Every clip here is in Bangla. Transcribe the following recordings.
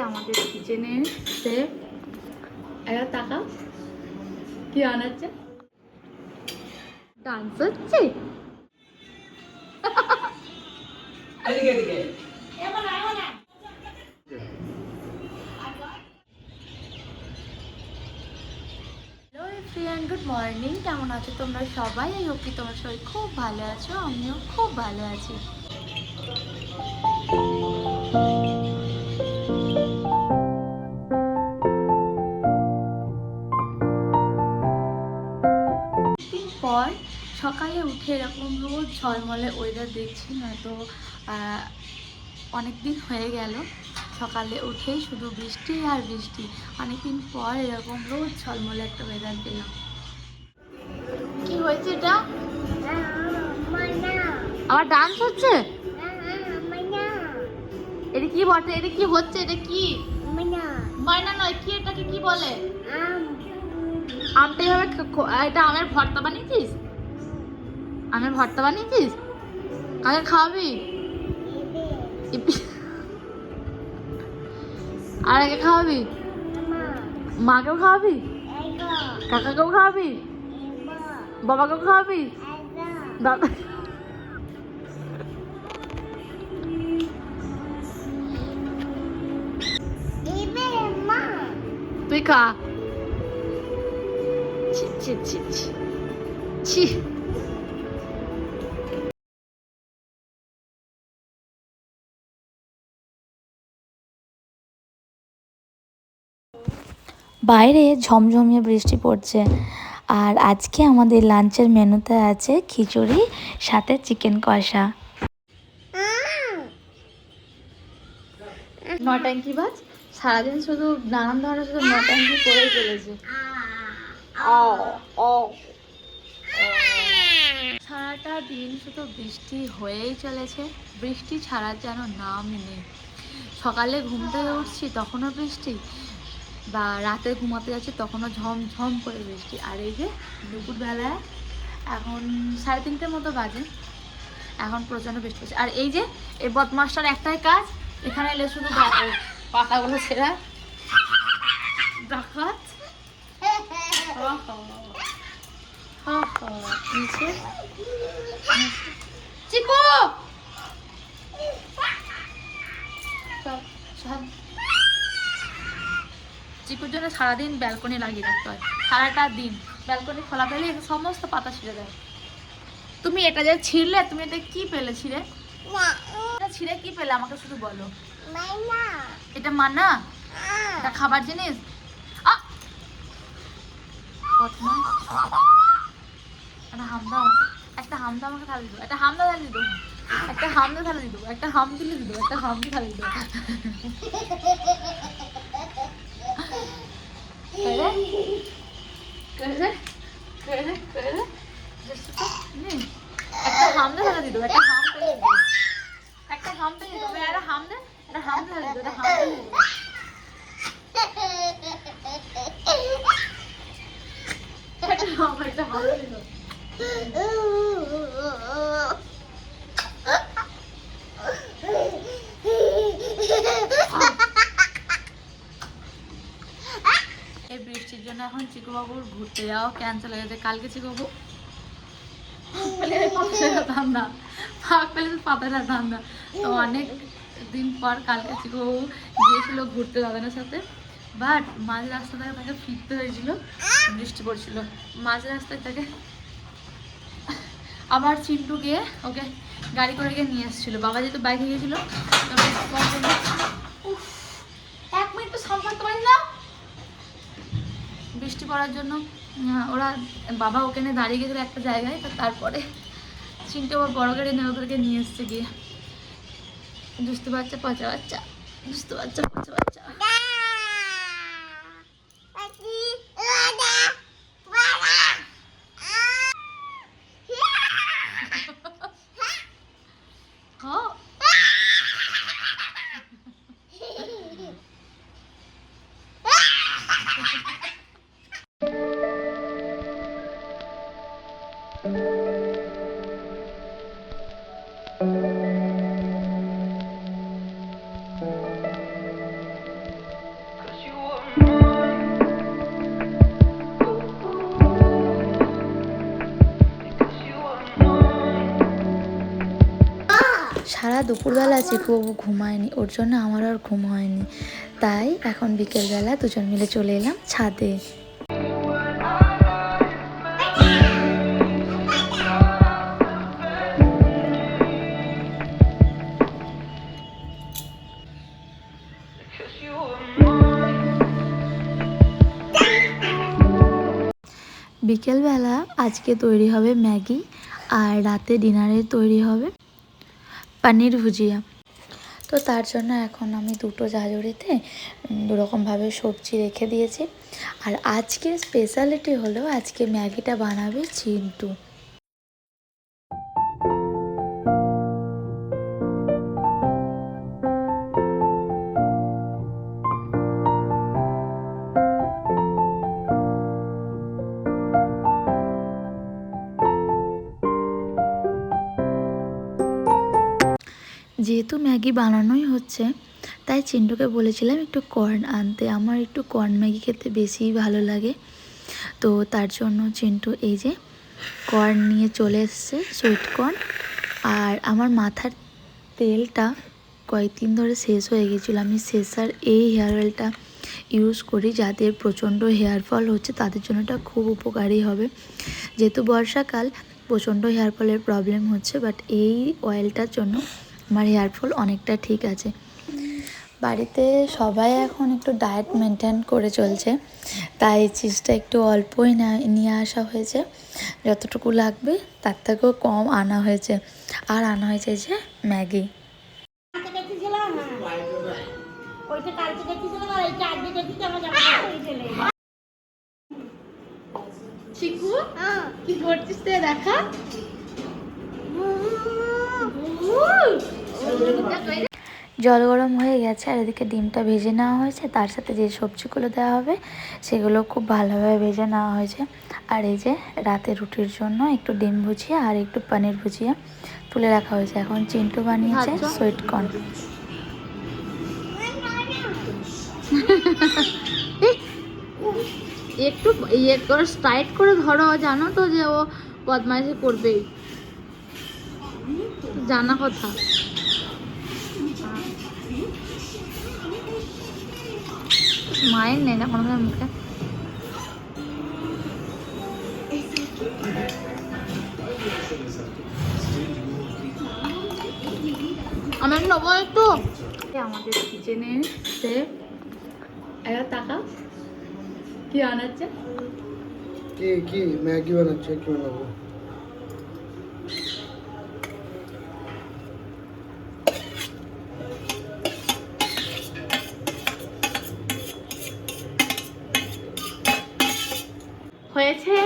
আমাদের কিচেনের শেফ এবার তাকাও কি বানাচ্ছে, ডান্স হচ্ছে। গুড মর্নিং, কেমন আছো তোমরা সবাই? আই হোপ কি তোমরা সবাই খুব ভালো আছো, আমিও খুব ভালো আছি। পর সকালে উঠে এরকম রোজ ঝলমলে ওয়েদার দেখছি, নয়তো অনেক দিন হয়ে গেল সকালে উঠেই শুধু বৃষ্টি আর বৃষ্টি। অনেকদিন পর এরকম রোজ ঝলমলে একটা ওয়েদার পেলাম। কি হয়েছে এটা? আবার ডান্স হচ্ছে? এটা কি বটে? এটা কি হচ্ছে? এটা কি ময়না নয়, কি এটাকে কি বলে? আমটা এভাবে এটা আমের ভর্তা বানিয়েছিস? আমের ভর্তা বানিয়েছিস? কাকে খাওয়াবি? আর একে খাওয়াবি? মাকেও খাওয়াবি? কাকাকেও খাওয়াবি? বাবাকেও খাওয়াবি? দাদা তুই খা। ছি ছি ছি ছি ছি। বাইরে ঝমঝমিয়ে বৃষ্টি পড়ছে, আর আজকে আমাদের লাঞ্চের মেনুতে আছে খিচুড়ি সাথে চিকেন কষা। নটাঙ্কি বাজ সারাদিন শুধু নানান ধরনের শুধু নটাঙ্কি করেই চলেছে। সারাটা দিন শুধু বৃষ্টি হয়েই চলেছে, বৃষ্টি ছাড়ার যেন নামই নেই। সকালে ঘুম থেকে উঠছি তখনও বৃষ্টি, বা রাতে ঘুমাতে যাচ্ছি তখনও ঝমঝম করে বৃষ্টি। আর এই যে দুপুরবেলায় এখন 3:30 মতো বাজে, এখন প্রচণ্ড বৃষ্টি হচ্ছে। আর এই যে এই বদমাসটার একটাই কাজ, এখানে এলে শুধু পাতাগুলো ছেঁড়া ডাকাত। চিকু চিকুর জন্য সারাদিন ব্যালকনি লাগিয়ে রাখতে হয়, সারাটা দিন ব্যালকনি খোলা পেলে সমস্ত পাতা ছিঁড়ে দেয়। তুমি এটা যে ছিঁড়লে, তুমি এটা কি পেলে ছিঁড়ে? ছিঁড়ে কি পেলে আমাকে শুধু বলো। এটা মানা, এটা খাবার জিনিস। একটা হামদা আমাকে থালি দিও, একটা হামদা থালি দিও, একটা হামদা থালি দিও, একটা হাম দিলে দিও, একটা হামদি থালি দিও। একটা হামদা থালি দিও, একটা হাম পেলে দিও, একটা হাম পেলে দিও, একটা হাম দে, একটা হাম থালি দিও, একটা হাম পেলে দিও। একটা হাম, একটা হাম দিও। এই বৃষ্টির জন্য এখন চিকু বাবুর ঘুরতে যাওয়া ক্যান্সেল হয়ে গেছে। কালকে চিকু বাবু ধান্দা ফাঁক পেলে পাতাটা ধান্দা, তো অনেক দিন পর কালকে চিকু বাবু গিয়েছিল ঘুরতে দাদানের সাথে, বাট মাঝ রাস্তা থেকে তাকে ফিরতে হয়েছিল, বৃষ্টি পড়ছিল মাঝ রাস্তায় তাকে। আবার চিন্টু গিয়ে ওকে গাড়ি করে গিয়ে নিয়ে এসেছিলো, বাবা যেহেতু বাইকে গিয়েছিল। 1 মিনিট তো সামলাতে পারি না বৃষ্টি পড়ার জন্য। ওরা বাবা ওখানে দাঁড়িয়ে গেছিলো একটা জায়গায়, তো তারপরে চিন্টু আবার বড় গাড়ি নিয়ে ওদেরকে নিয়ে এসছে গিয়ে। দুষ্টু বাচ্চা পচা বাচ্চা, দুষ্টু বাচ্চা পচা বাচ্চা। সারা দুপুরবেলা চিকুবাবু ঘুমায়নি, ওর জন্য আমার আর ঘুম হয়নি। তাই এখন বিকেলবেলা দুজন মিলে চলে এলাম ছাদে। বিকেলবেলা আজকে তৈরি হবে ম্যাগি, আর রাতে ডিনারে তৈরি হবে পনির ভুজিয়া। তো তার জন্য এখন আমি দুটো ঝাঁঝরিতে দুরকমভাবে সবজি রেখে দিয়েছি। আর আজকের স্পেশালিটি হলো আজকে ম্যাগিটা বানাবে চিন্টু। যেহেতু ম্যাগি বানানোই হচ্ছে, তাই চিন্টুকে বলেছিলাম একটু কর্ন আনতে। আমার একটু কর্ন ম্যাগি খেতে বেশিই ভালো লাগে। তো তার জন্য চিন্টু এই যে কর্ন নিয়ে চলে এসছে, সুইট কর্ন। আর আমার মাথার তেলটা কয়েকদিন ধরে শেষ হয়ে গেছিলো। আমি শেষার এই হেয়ার অয়েলটা ইউজ করি, যাদের প্রচণ্ড হেয়ার ফল হচ্ছে তাদের জন্য এটা খুব উপকারী হবে। যেহেতু বর্ষাকাল, প্রচণ্ড হেয়ার ফলের প্রবলেম হচ্ছে, বাট এই অয়েলটার জন্য আমার হেয়ার ফল অনেকটা ঠিক আছে। বাড়িতে সবাই এখন একটু ডায়েট মেনটেন করে চলছে, তাই চিজটা একটু অল্পই নিয়ে আসা হয়েছে। যতটুকু লাগবে তার থেকেও কম আনা হয়েছে। আর আনা হয়েছে যে ম্যাগি। চিকু কি করছিস তুই? দেখা জল গরম হয়ে গেছে, আর এদিকে ডিমটা ভেজে নেওয়া হয়েছে। তার সাথে যে সবজিগুলো দেওয়া হবে সেগুলো খুব ভালোভাবে ভেজে নেওয়া হয়েছে। আর এই যে রাতে রুটির জন্য একটু ডিম ভুজিয়া আর একটু পনির ভুজিয়া তুলে রাখা হয়েছে। এখন চিন্টু বানিয়েছে সুইট কর্ন। একটু ইয়ে করে স্ট্রাইট করে ধরো, জানো তো যে ও বদমাইশি করবেই, জানা কথা। মায়ের নেই না কোনো মুখে। আমার নেবো একটু। আমাদের কিচেনের শেফ একবার টাকা কি বানাচ্ছে? কি ম্যাগি বানাচ্ছে? কি বানাবো? হয়েছে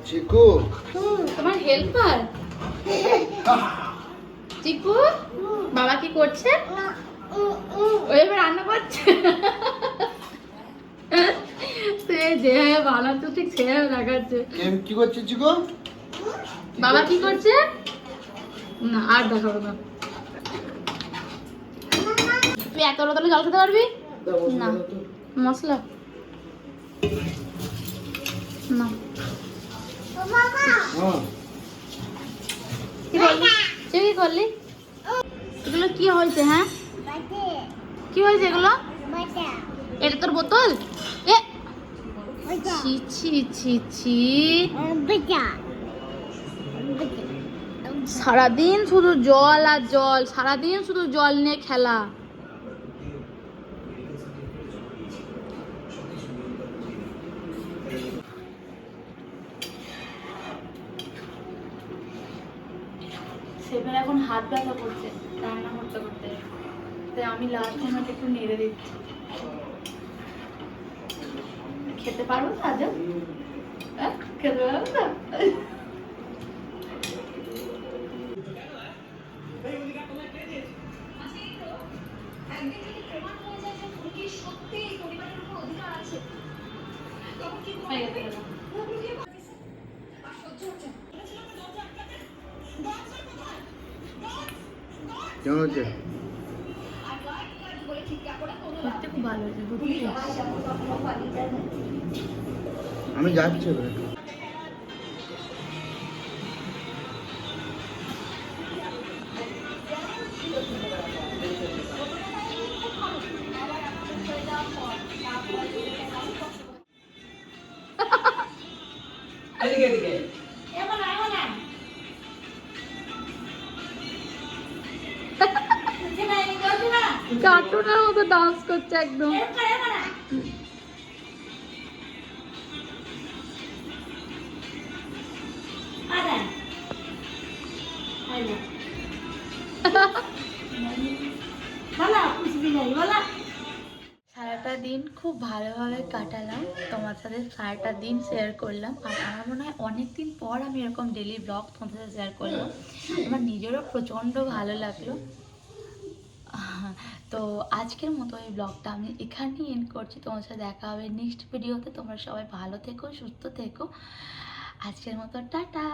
চিকু তোমার হেল্পার। চিকু বাবা কি করছে? ওই এবার রান্না করছে। সে যে বানাচ্ছে ঠিক সেভাবে দেখাচ্ছে। কি করছিস চিকু? বাবা কি করছে? না আর দেখাবো না। তুই এত রোদলে জল খেতে পারবি না? মশলা না। কি বললি? তুই কি করলি? এগুলো কি হয়েছে? হ্যাঁ কি হয়েছে এগুলো? এটা তোর বোতল? এ ছি ছি ছি ছি, সারাদিন শুধু জল আর জল, সারাদিন শুধু জল নিয়ে খেলা। সেবার এখন হাত ব্যথা করছে রান্না করতে করতে, তাই আমি লাস্ট টাইমে একটু নেড়ে দিচ্ছি। খেতে পারবো তো আজ? খেতে পারবো তো? কেমন হচ্ছে? খুব ভালো হয়েছে ঘুরতে এসেছি। আমি যাচ্ছি ওখানে। কার্টুনের মতো ডান্স করছে একদম। সারাটা দিন খুব ভালোভাবে কাটালাম, তোমার সাথে সারাটা দিন শেয়ার করলাম। আর আমার মনে হয় অনেক দিন পর আমি এরকম ডেলি ব্লগ তোমার সাথে শেয়ার করলাম। আমার নিজেরও প্রচণ্ড ভালো লাগলো। তো আজকের মতো এই ব্লগটা আমি এখানেই এন্ড করছি। তোমার সাথে দেখা হবে নেক্সট ভিডিওতে। তোমরা সবাই ভালো থেকো, সুস্থ থেকো। আজকের মতো টাটা।